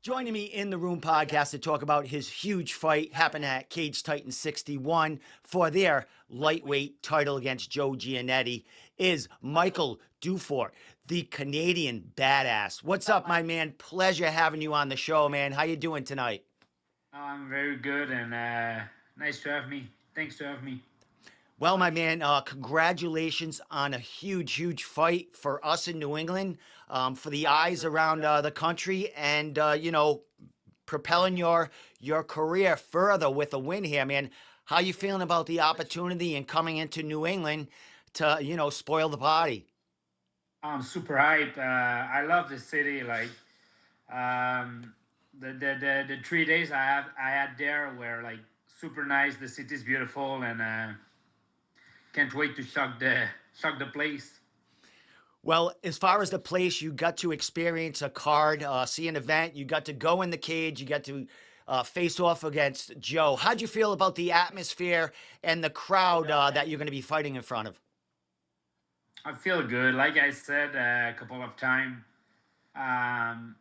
Joining me in the room podcast to talk about his huge fight happened at Cage Titan 61 for their lightweight title against Joe Giannetti is Michael Dufort, the Canadian badass. What's up, my man? Pleasure having you on the show, man. How you doing tonight? I'm very good and nice to have me. Thanks to have me. Well, my man, congratulations on a huge, huge fight for us in New England, for the eyes around the country, and propelling your career further with a win here, man. How you feeling about the opportunity and coming into New England to spoil the party? I'm super hyped. I love the city. Um, the 3 days I had there were like super nice. The city's beautiful and can't wait to shock the place. Well, as far as the place, you got to experience a card, see an event. You got to go in the cage. You got to face off against Joe. How'd you feel about the atmosphere and the crowd that you're going to be fighting in front of? I feel good. Like I said a couple of times, um,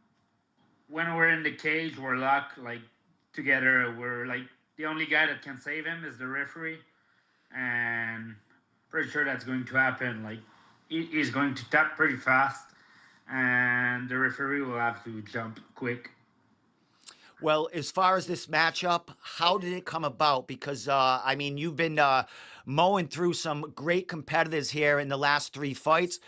when we're in the cage, we're locked like together. We're like the only guy that can save him is the referee, and pretty sure that's going to happen. Like he's going to tap pretty fast, and the referee will have to jump quick. Well, as far as this matchup, how did it come about? Because I mean, you've been mowing through some great competitors here in the last three fights.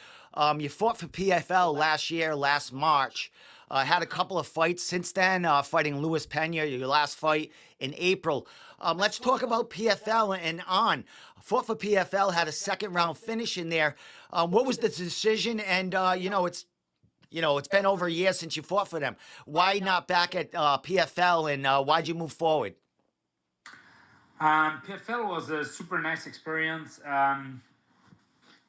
You fought for PFL last year, last March. Had a couple of fights since then, fighting Luis Pena, your last fight in April. Let's talk about PFL and on. Fought for PFL, had a second round finish in there. What was the decision? And it's been over a year since you fought for them. Why not back at PFL, and why'd you move forward? PFL was a super nice experience,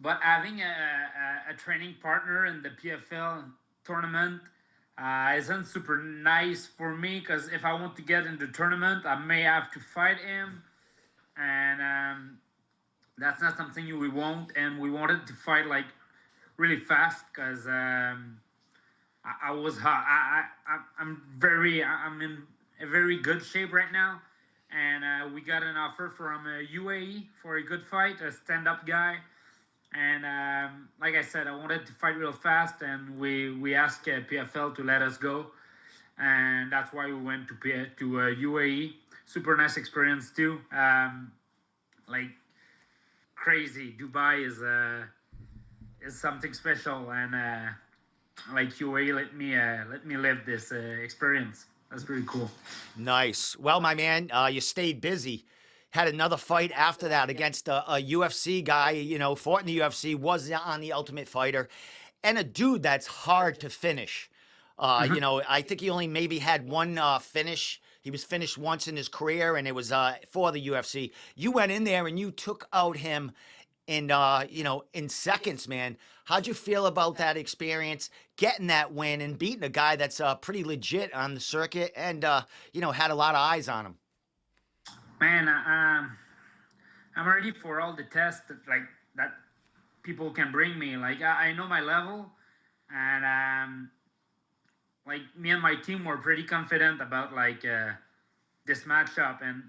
but having a training partner in the PFL tournament isn't super nice for me because if I want to get in the tournament, I may have to fight him, and that's not something we want. And we wanted to fight like really fast because I was hot. I'm in a very good shape right now, and we got an offer from UAE for a good fight, a stand-up guy. And like I said, I wanted to fight real fast, and we asked PFL to let us go, and that's why we went to UAE. Super nice experience too. Like crazy, Dubai is something special, and like UAE let me live this experience. That's pretty cool. Nice. Well, my man, you stayed busy. Had another fight after that against a UFC guy, fought in the UFC, was on the Ultimate Fighter, and a dude that's hard to finish. I think he only maybe had one finish. He was finished once in his career, and it was for the UFC. You went in there and you took out him in seconds, man. How'd you feel about that experience, getting that win and beating a guy that's pretty legit on the circuit and had a lot of eyes on him? Man, I'm ready for all the tests that people can bring me. Like I know my level, and like me and my team were pretty confident about this matchup. And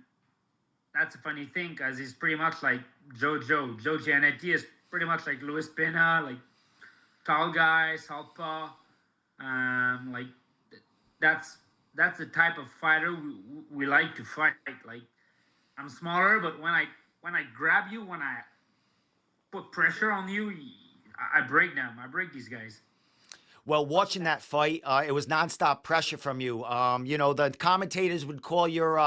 that's a funny thing because he's pretty much like Joe Giannetti is pretty much like Luis Pena, like tall guy, southpaw. Like that's that's the type of fighter we like to fight. Like I'm smaller, but when I grab you, when I put pressure on you, I break them. I break these guys. Well, watching that fight, it was nonstop pressure from you. The commentators would call your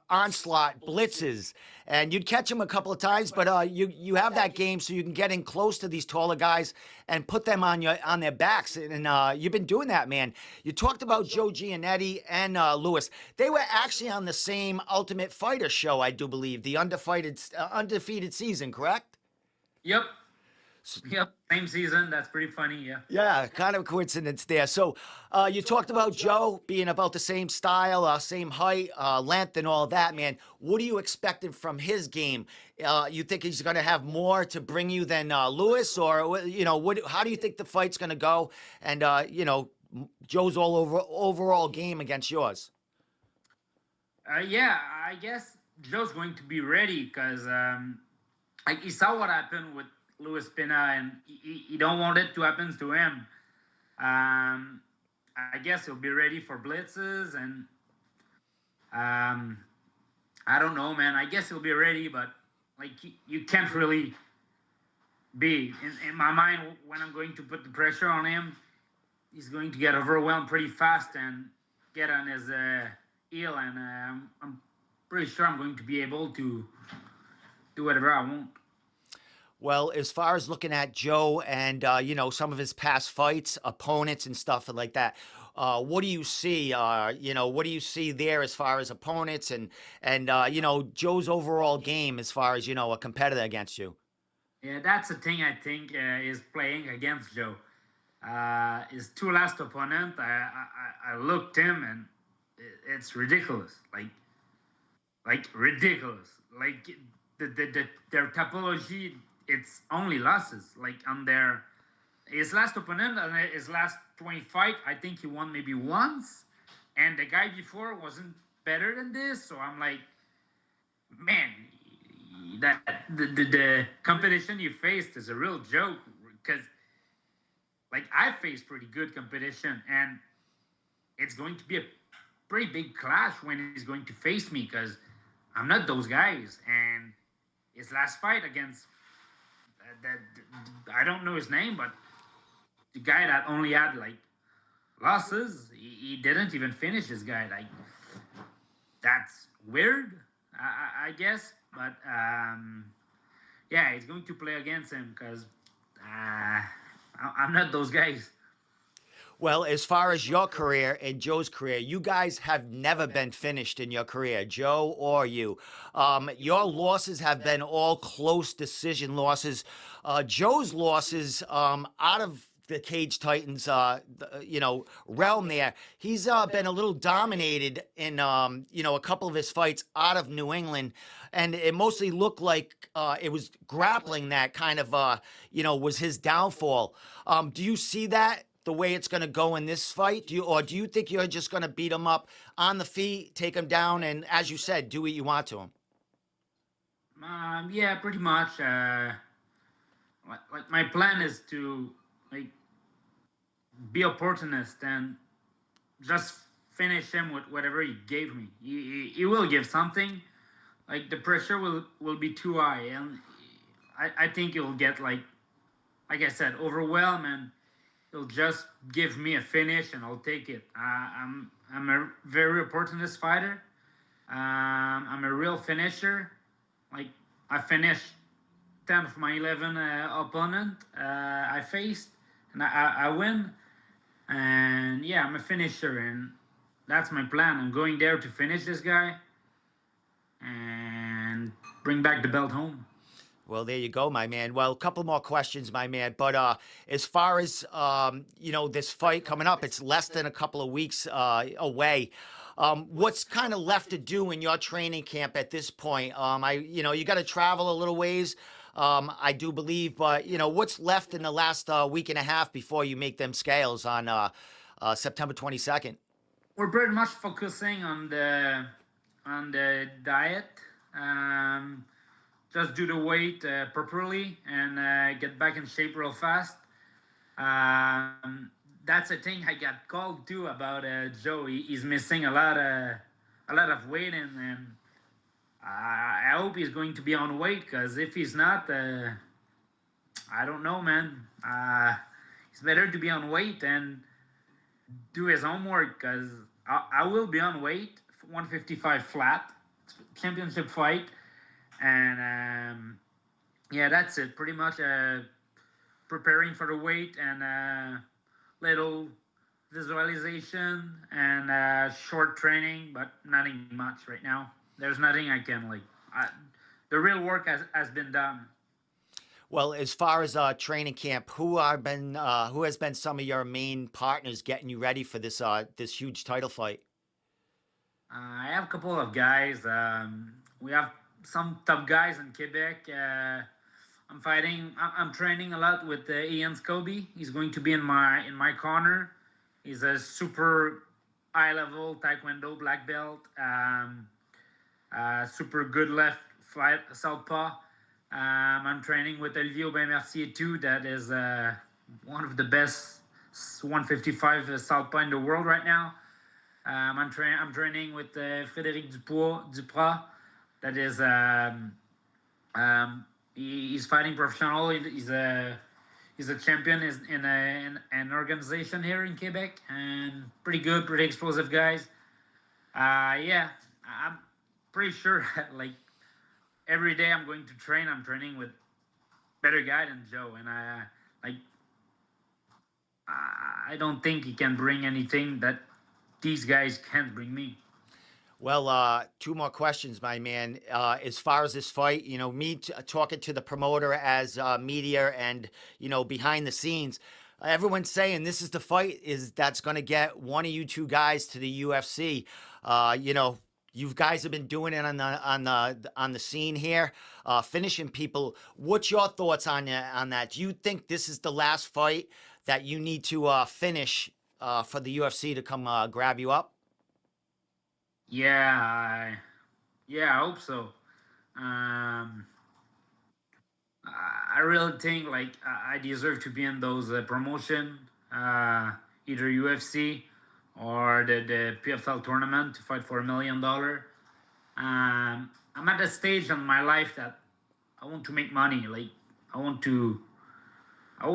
onslaught blitzes, and you'd catch them a couple of times. But you have that game, so you can get in close to these taller guys and put them on their backs. And you've been doing that, man. You talked about Joe Giannetti and Lewis. They were actually on the same Ultimate Fighter show, I do believe, the undefeated season, correct? Yep. Yep, same season. That's pretty funny. Yeah. Yeah, kind of a coincidence there. So, you talked about Joe being about the same style, same height, length, and all that, man. What are you expecting from his game? You think he's going to have more to bring you than Lewis, or what? How do you think the fight's going to go? And Joe's overall game against yours. Yeah, I guess Joe's going to be ready because like he saw what happened with Luis Pina, and he don't want it to happen to him. Um, I guess he'll be ready for blitzes, and um, I don't know, man. I guess he'll be ready, but like you can't really be in my mind when I'm going to put the pressure on him. He's going to get overwhelmed pretty fast and get on his heel, and I'm pretty sure I'm going to be able to do whatever I want. Well, as far as looking at Joe and some of his past fights, opponents, and stuff like that, what do you see? What do you see there as far as opponents and Joe's overall game as far as a competitor against you? Yeah, that's the thing I think is playing against Joe. His two last opponent, I looked him and it's ridiculous. Like ridiculous. Like their topology, it's only losses. Like on their his last opponent and his last 20 fight, I think he won maybe once, and the guy before wasn't better than this. So I'm like, man, that the competition you faced is a real joke because like I faced pretty good competition, and it's going to be a pretty big clash when he's going to face me because I'm not those guys. And his last fight against I don't know his name, but the guy that only had like losses, he didn't even finish this guy. Like that's weird, I guess. But yeah, he's going to play against him because I'm not those guys. Well, as far as your career and Joe's career, you guys have never been finished in your career, Joe or you. Your losses have been all close decision losses. Joe's losses out of the Cage Titans, realm there. He's been a little dominated in, a couple of his fights out of New England, and it mostly looked like it was grappling that kind of, was his downfall. Do you see that the way it's going to go in this fight? Do you think you're just going to beat him up on the feet, take him down, and as you said, do what you want to him? Yeah, pretty much. Like my plan is to like be opportunist and just finish him with whatever he gave me. He will give something. Like the pressure will be too high, and I think he'll get like I said, overwhelmed, and he'll just give me a finish, and I'll take it. I'm a very opportunist fighter. I'm a real finisher. Like I finished 10 of my 11 opponent I faced, and I win. And yeah, I'm a finisher, and that's my plan. I'm going there to finish this guy and bring back the belt home. Well, there you go, my man. Well, a couple more questions, my man. But as far as this fight coming up, it's less than a couple of weeks away. What's kind of left to do in your training camp at this point? You got to travel a little ways, I do believe. But what's left in the last week and a half before you make them scales on September 22nd? We're pretty much focusing on the diet. Um, just do the weight properly and get back in shape real fast. That's a thing I got called too about Joe. He's missing a lot of weight, and I hope he's going to be on weight because if he's not, I don't know, man. It's better to be on weight and do his homework because I will be on weight, 155 flat, championship fight, and yeah, that's it. Pretty much preparing for the weight and little visualization and short training, but nothing much right now. There's nothing I can like. The real work has been done. Well, as far as training camp, who has been some of your main partners getting you ready for this huge title fight? I have a couple of guys. We have some top guys in Quebec. I'm training a lot with Ian Scobie. He's going to be in my corner. He's a super high level Taekwondo black belt. Super good left flight southpaw. I'm training with Olivier Aubin-Mercier too. That is one of the best 155 southpaw in the world right now. I'm training with Frédéric Duprat. That is he's fighting professional. He's a champion in an organization here in Quebec, and pretty good, pretty explosive guys. Yeah, I'm pretty sure that, like, every day I'm going to train. I'm training with better guy than Joe, and like I don't think he can bring anything that these guys can't bring me. Well, two more questions, my man. As far as this fight, talking to the promoter as media and behind the scenes, everyone's saying this is the fight is that's going to get one of you two guys to the UFC. You guys have been doing it on the scene here, finishing people. What's your thoughts on that? Do you think this is the last fight that you need to finish for the UFC to come grab you up? Yeah, yeah, I hope so. Um, I really think, like, I deserve to be in those promotion, either UFC or the PFL tournament to fight for $1 million. I'm at a stage in my life that I want to make money. Like, I want to, I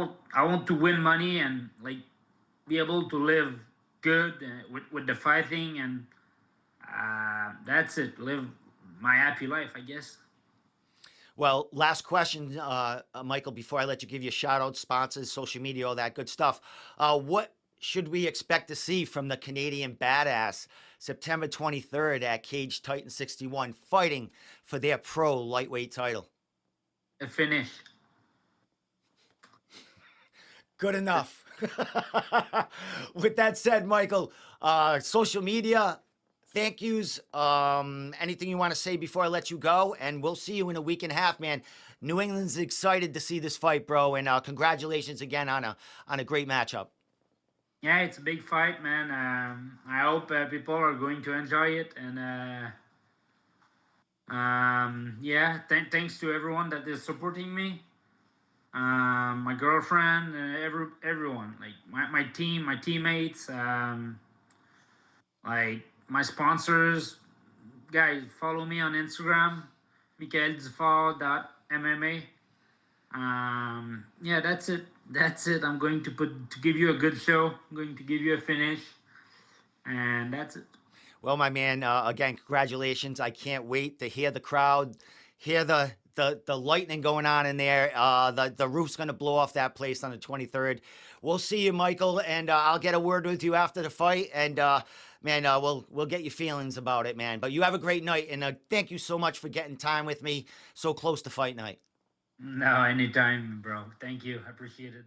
want to win money and, like, be able to live good with the fighting, and that's it. Live my happy life, I guess. Well, last question, Michael, before I let you give your shout out, sponsors, social media, all that good stuff. What should we expect to see from the Canadian Badass September 23rd at Cage Titan 61 fighting for their pro lightweight title? A finish. Good enough. With that said, Michael, social media, thank yous. Anything you want to say before I let you go? And we'll see you in a week and a half, man. New England's excited to see this fight, bro. And congratulations again on a great matchup. Yeah, it's a big fight, man. I hope people are going to enjoy it, and yeah, thanks to everyone that is supporting me. My girlfriend, everyone, like my team, my teammates, like my sponsors. Guys, follow me on Instagram, michaeldufort.mma. Yeah, that's it. That's it. I'm going to give you a good show. I'm going to give you a finish, and that's it. Well, my man, again, congratulations. I can't wait to hear the crowd, hear the lightning going on in there. The roof's going to blow off that place on the 23rd. We'll see you, Michael, and I'll get a word with you after the fight. And man, we'll get your feelings about it, man. But you have a great night, and thank you so much for getting time with me so close to fight night. No, anytime, bro. Thank you. I appreciate it.